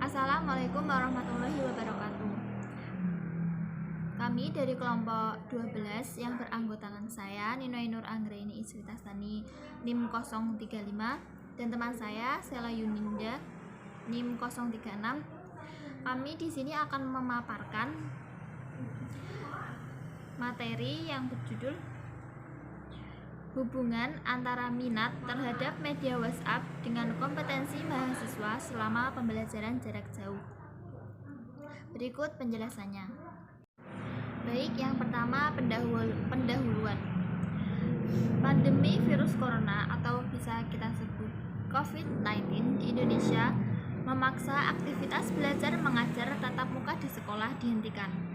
Assalamualaikum warahmatullahi wabarakatuh. Kami dari kelompok 12 yang beranggotakan saya, Nino Ainur Anggraini Isritastani, NIM 035, dan teman saya, Sela Yuninda, NIM 036. Kami di sini akan memaparkan materi yang berjudul hubungan antara minat terhadap media WhatsApp dengan kompetensi mahasiswa selama pembelajaran jarak jauh. Berikut penjelasannya. Baik, yang pertama pendahuluan. Pandemi virus corona atau bisa kita sebut COVID-19 di Indonesia memaksa aktivitas belajar mengajar tatap muka di sekolah dihentikan.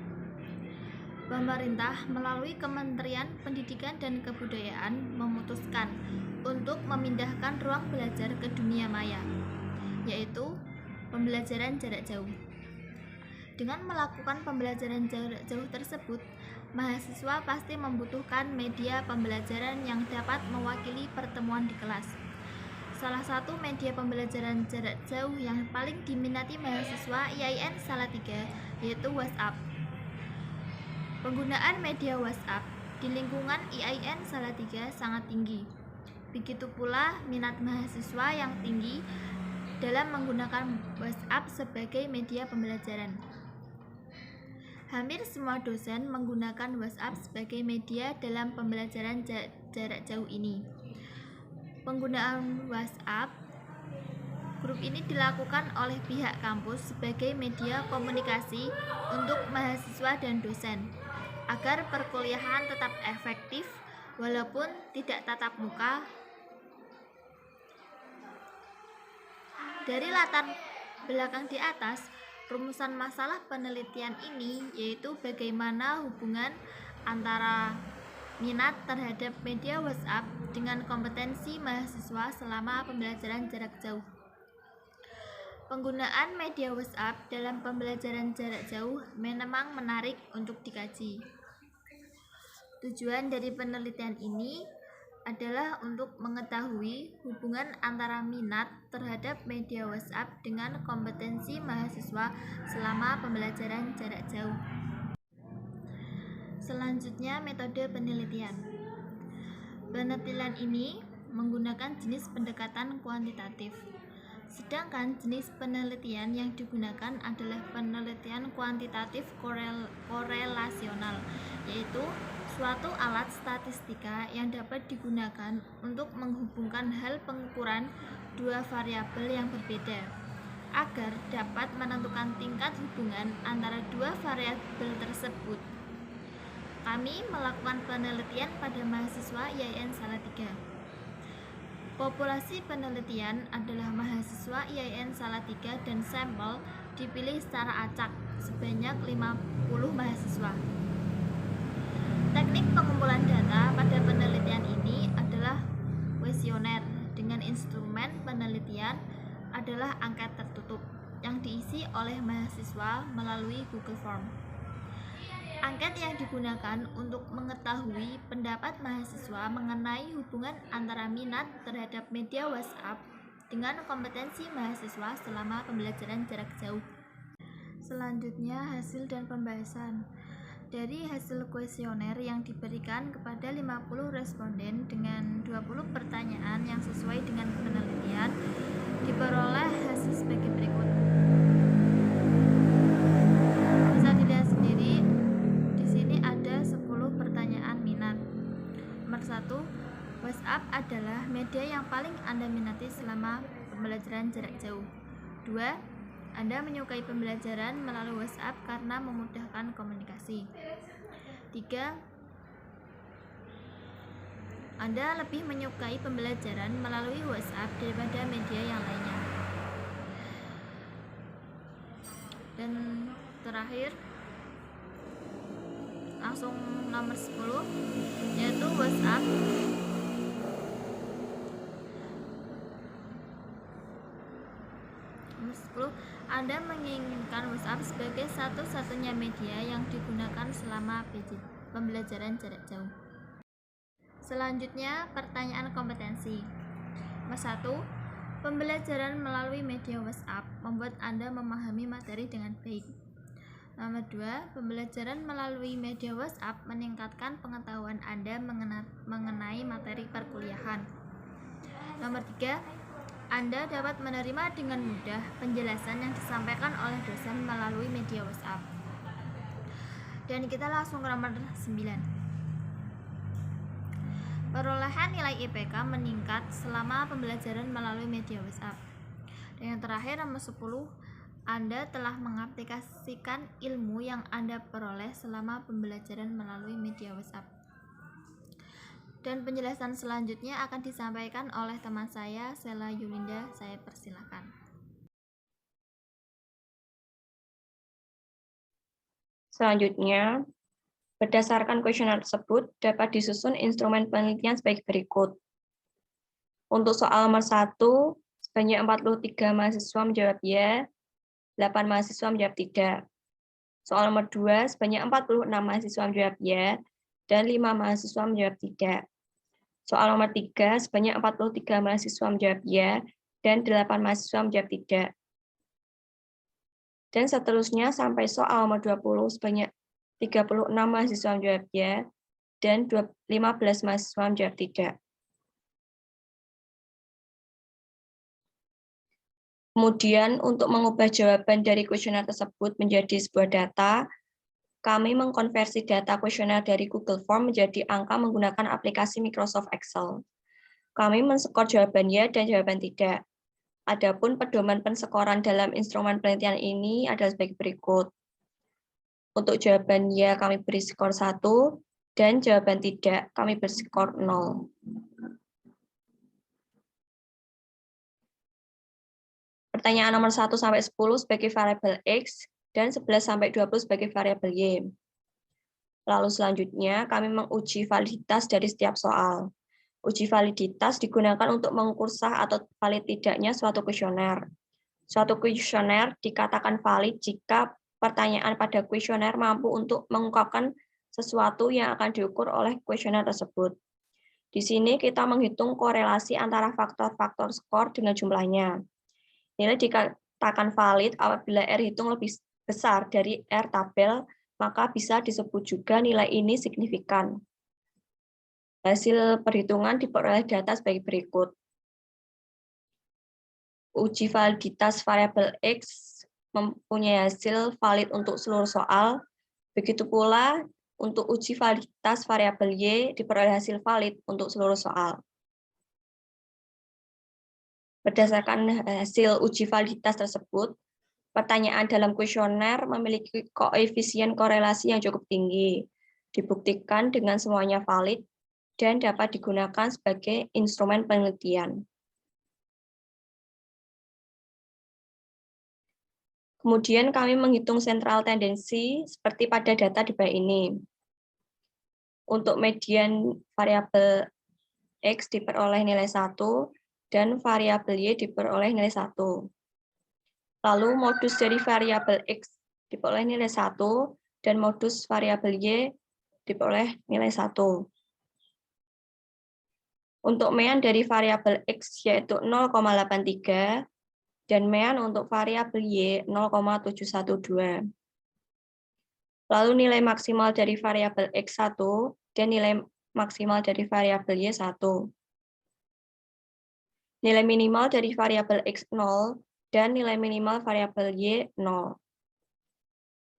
Pemerintah melalui Kementerian Pendidikan dan Kebudayaan memutuskan untuk memindahkan ruang belajar ke dunia maya, yaitu pembelajaran jarak jauh. Dengan melakukan pembelajaran jarak jauh tersebut, mahasiswa pasti membutuhkan media pembelajaran yang dapat mewakili pertemuan di kelas. Salah satu media pembelajaran jarak jauh yang paling diminati mahasiswa IAIN Salatiga yaitu WhatsApp. Penggunaan media WhatsApp di lingkungan IAIN Salatiga sangat tinggi. Begitu pula minat mahasiswa yang tinggi dalam menggunakan WhatsApp sebagai media pembelajaran. Hampir semua dosen menggunakan WhatsApp sebagai media dalam pembelajaran jarak jauh ini. Penggunaan WhatsApp grup ini dilakukan oleh pihak kampus sebagai media komunikasi untuk mahasiswa dan dosen, agar perkuliahan tetap efektif walaupun tidak tatap muka. Dari latar belakang di atas, rumusan masalah penelitian ini yaitu bagaimana hubungan antara minat terhadap media WhatsApp dengan kompetensi mahasiswa selama pembelajaran jarak jauh. Penggunaan media WhatsApp dalam pembelajaran jarak jauh memang menarik untuk dikaji. Tujuan dari penelitian ini adalah untuk mengetahui hubungan antara minat terhadap media WhatsApp dengan kompetensi mahasiswa selama pembelajaran jarak jauh. Selanjutnya, metode penelitian. Penelitian ini menggunakan jenis pendekatan kuantitatif. Sedangkan jenis penelitian yang digunakan adalah penelitian kuantitatif korelasional, yaitu suatu alat statistika yang dapat digunakan untuk menghubungkan hal pengukuran dua variabel yang berbeda, agar dapat menentukan tingkat hubungan antara dua variabel tersebut. Kami melakukan penelitian pada mahasiswa IAIN Salatiga. Populasi penelitian adalah mahasiswa IAIN Salatiga dan sampel dipilih secara acak sebanyak 50 mahasiswa. Teknik pengumpulan data pada penelitian ini adalah kuesioner dengan instrumen penelitian adalah angket tertutup yang diisi oleh mahasiswa melalui Google Form. Angket yang digunakan untuk mengetahui pendapat mahasiswa mengenai hubungan antara minat terhadap media WhatsApp dengan kompetensi mahasiswa selama pembelajaran jarak jauh. Selanjutnya, hasil dan pembahasan. Dari hasil kuesioner yang diberikan kepada 50 responden dengan 20 pertanyaan yang sesuai dengan penelitian, diperoleh hasil sebagai berikut. Bisa dilihat sendiri, di sini ada 10 pertanyaan minat. Nomor 1, WhatsApp adalah media yang paling Anda minati selama pembelajaran jarak jauh. 2, Anda menyukai pembelajaran melalui WhatsApp karena memudahkan komunikasi. 3, Anda lebih menyukai pembelajaran melalui WhatsApp daripada media yang lainnya. Dan terakhir, langsung nomor 10, yaitu WhatsApp Anda menginginkan WhatsApp sebagai satu-satunya media yang digunakan selama pembelajaran jarak jauh. Selanjutnya, pertanyaan kompetensi. Nomor 1, Pembelajaran melalui media WhatsApp membuat Anda memahami materi dengan baik. Nomor 2, pembelajaran melalui media WhatsApp meningkatkan pengetahuan Anda mengenai materi perkuliahan. Nomor 3, Anda dapat menerima dengan mudah penjelasan yang disampaikan oleh dosen melalui media WhatsApp. Dan kita langsung ke nomor 9. Perolehan nilai IPK meningkat selama pembelajaran melalui media WhatsApp. Dan yang terakhir nomor 10, Anda telah mengaplikasikan ilmu yang Anda peroleh selama pembelajaran melalui media WhatsApp. Dan penjelasan selanjutnya akan disampaikan oleh teman saya, Sela Yulinda. Saya persilakan. Selanjutnya, berdasarkan kuesioner tersebut, dapat disusun instrumen penelitian sebagai berikut. Untuk soal nomor 1, sebanyak 43 mahasiswa menjawab ya, 8 mahasiswa menjawab tidak. Soal nomor 2, sebanyak 46 mahasiswa menjawab ya, dan 5 mahasiswa menjawab tidak. Soal nomor 3, sebanyak 43 mahasiswa menjawab ya, dan 8 mahasiswa menjawab tidak. Dan seterusnya sampai soal nomor 20, sebanyak 36 mahasiswa menjawab ya, dan 15 mahasiswa menjawab tidak. Kemudian, untuk mengubah jawaban dari kuesioner tersebut menjadi sebuah data, kami mengkonversi data kuesioner dari Google Form menjadi angka menggunakan aplikasi Microsoft Excel. Kami menskor jawaban ya dan jawaban tidak. Adapun pedoman penskoran dalam instrumen penelitian ini adalah sebagai berikut. Untuk jawaban ya kami beri skor 1, dan jawaban tidak kami beri skor 0. Pertanyaan nomor 1 sampai 10 sebagai variabel X dan 11 sampai 20 sebagai variabel Y. Lalu selanjutnya kami menguji validitas dari setiap soal. Uji validitas digunakan untuk mengukur sah atau valid tidaknya suatu kuesioner. Suatu kuesioner dikatakan valid jika pertanyaan pada kuesioner mampu untuk mengungkapkan sesuatu yang akan diukur oleh kuesioner tersebut. Di sini kita menghitung korelasi antara faktor-faktor skor dengan jumlahnya. Nilai dikatakan valid apabila R hitung lebih besar dari R tabel, maka bisa disebut juga nilai ini signifikan. Hasil perhitungan diperoleh data sebagai berikut. Uji validitas variabel X mempunyai hasil valid untuk seluruh soal. Begitu pula untuk uji validitas variabel Y diperoleh hasil valid untuk seluruh soal. Berdasarkan hasil uji validitas tersebut, pertanyaan dalam kuesioner memiliki koefisien korelasi yang cukup tinggi, dibuktikan dengan semuanya valid, dan dapat digunakan sebagai instrumen penelitian. Kemudian kami menghitung sentral tendensi seperti pada data di bawah ini. Untuk median variabel X diperoleh nilai 1, dan variabel Y diperoleh nilai 1. Lalu modus dari variabel X diperoleh nilai 1, dan modus variabel Y diperoleh nilai 1. Untuk mean dari variabel X yaitu 0,83, dan mean untuk variabel Y 0,712. Lalu nilai maksimal dari variabel X1 dan nilai maksimal dari variabel Y1. Nilai minimal dari variabel X0 dan nilai minimal variabel Y0.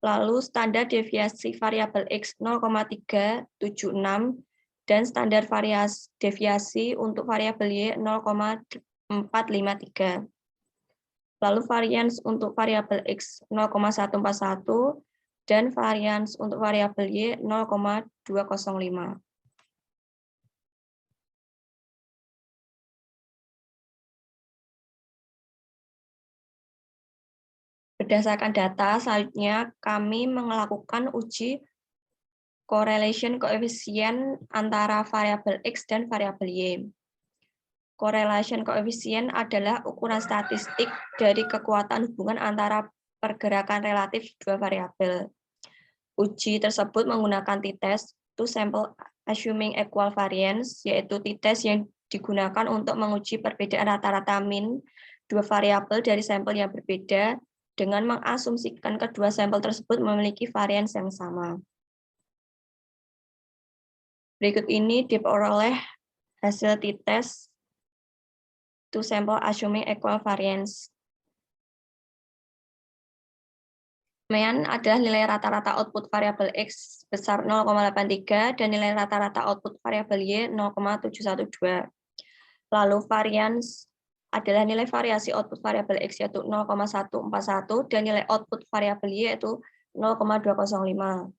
Lalu standar deviasi variabel X 0,376 dan standar deviasi untuk variabel Y 0,453. Lalu varians untuk variabel X 0,141 dan varians untuk variabel Y 0,205. Berdasarkan data, selanjutnya kami melakukan uji correlation koefisien antara variabel X dan variabel Y. Correlation koefisien adalah ukuran statistik dari kekuatan hubungan antara pergerakan relatif dua variabel. Uji tersebut menggunakan t-test, two sample assuming equal variance, yaitu t-test yang digunakan untuk menguji perbedaan rata-rata min dua variabel dari sampel yang berbeda dengan mengasumsikan kedua sampel tersebut memiliki varians yang sama. Berikut ini diperoleh hasil t-test two sample assuming equal variance. Kemudian adalah nilai rata-rata output variabel X sebesar 0,83 dan nilai rata-rata output variabel Y 0,712. Lalu varians adalah nilai variasi output variabel X yaitu 0,141 dan nilai output variabel Y yaitu 0,205.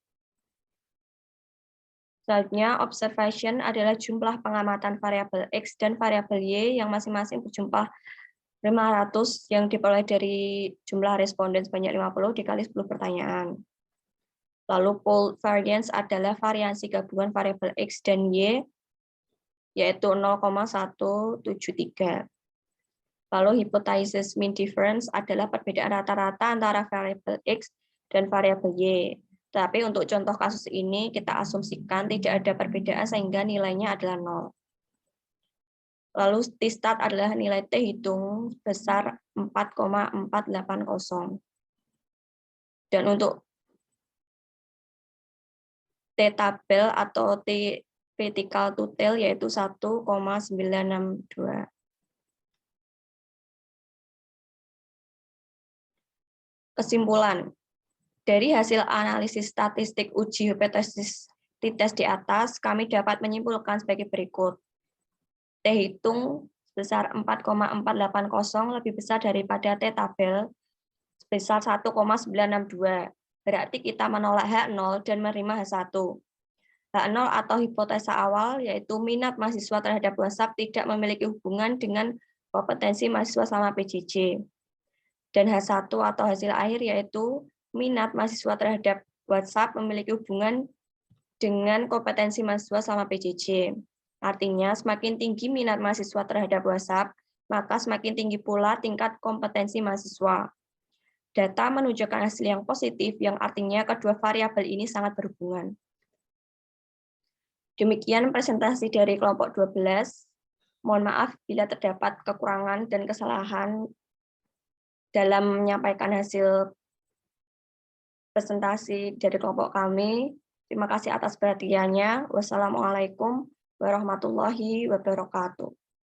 Selanjutnya, observation adalah jumlah pengamatan variabel X dan variabel Y yang masing-masing berjumlah 500 yang diperoleh dari jumlah responden sebanyak 50 dikali 10 pertanyaan. Lalu pooled variance adalah variasi gabungan variabel X dan Y yaitu 0,173. Lalu hypothesis mean difference adalah perbedaan rata-rata antara variabel X dan variabel Y. Tapi untuk contoh kasus ini kita asumsikan tidak ada perbedaan sehingga nilainya adalah 0. Lalu t-stat adalah nilai t hitung besar 4,480. Dan untuk t-tabel atau t vertical to tail yaitu 1,962. Kesimpulan. Dari hasil analisis statistik uji hipotesis t-test di atas, kami dapat menyimpulkan sebagai berikut. T hitung sebesar 4,480 lebih besar daripada T tabel sebesar 1,962. Berarti kita menolak H0 dan menerima H1. H0 atau hipotesa awal yaitu minat mahasiswa terhadap WhatsApp tidak memiliki hubungan dengan kompetensi mahasiswa selama PJJ. Dan H1 atau hasil akhir yaitu minat mahasiswa terhadap WhatsApp memiliki hubungan dengan kompetensi mahasiswa selama PJJ. Artinya, semakin tinggi minat mahasiswa terhadap WhatsApp, maka semakin tinggi pula tingkat kompetensi mahasiswa. Data menunjukkan hasil yang positif, yang artinya kedua variabel ini sangat berhubungan. Demikian presentasi dari kelompok 12. Mohon maaf bila terdapat kekurangan dan kesalahan dalam menyampaikan hasil presentasi dari kelompok kami. Terima kasih atas perhatiannya. Wassalamualaikum warahmatullahi wabarakatuh.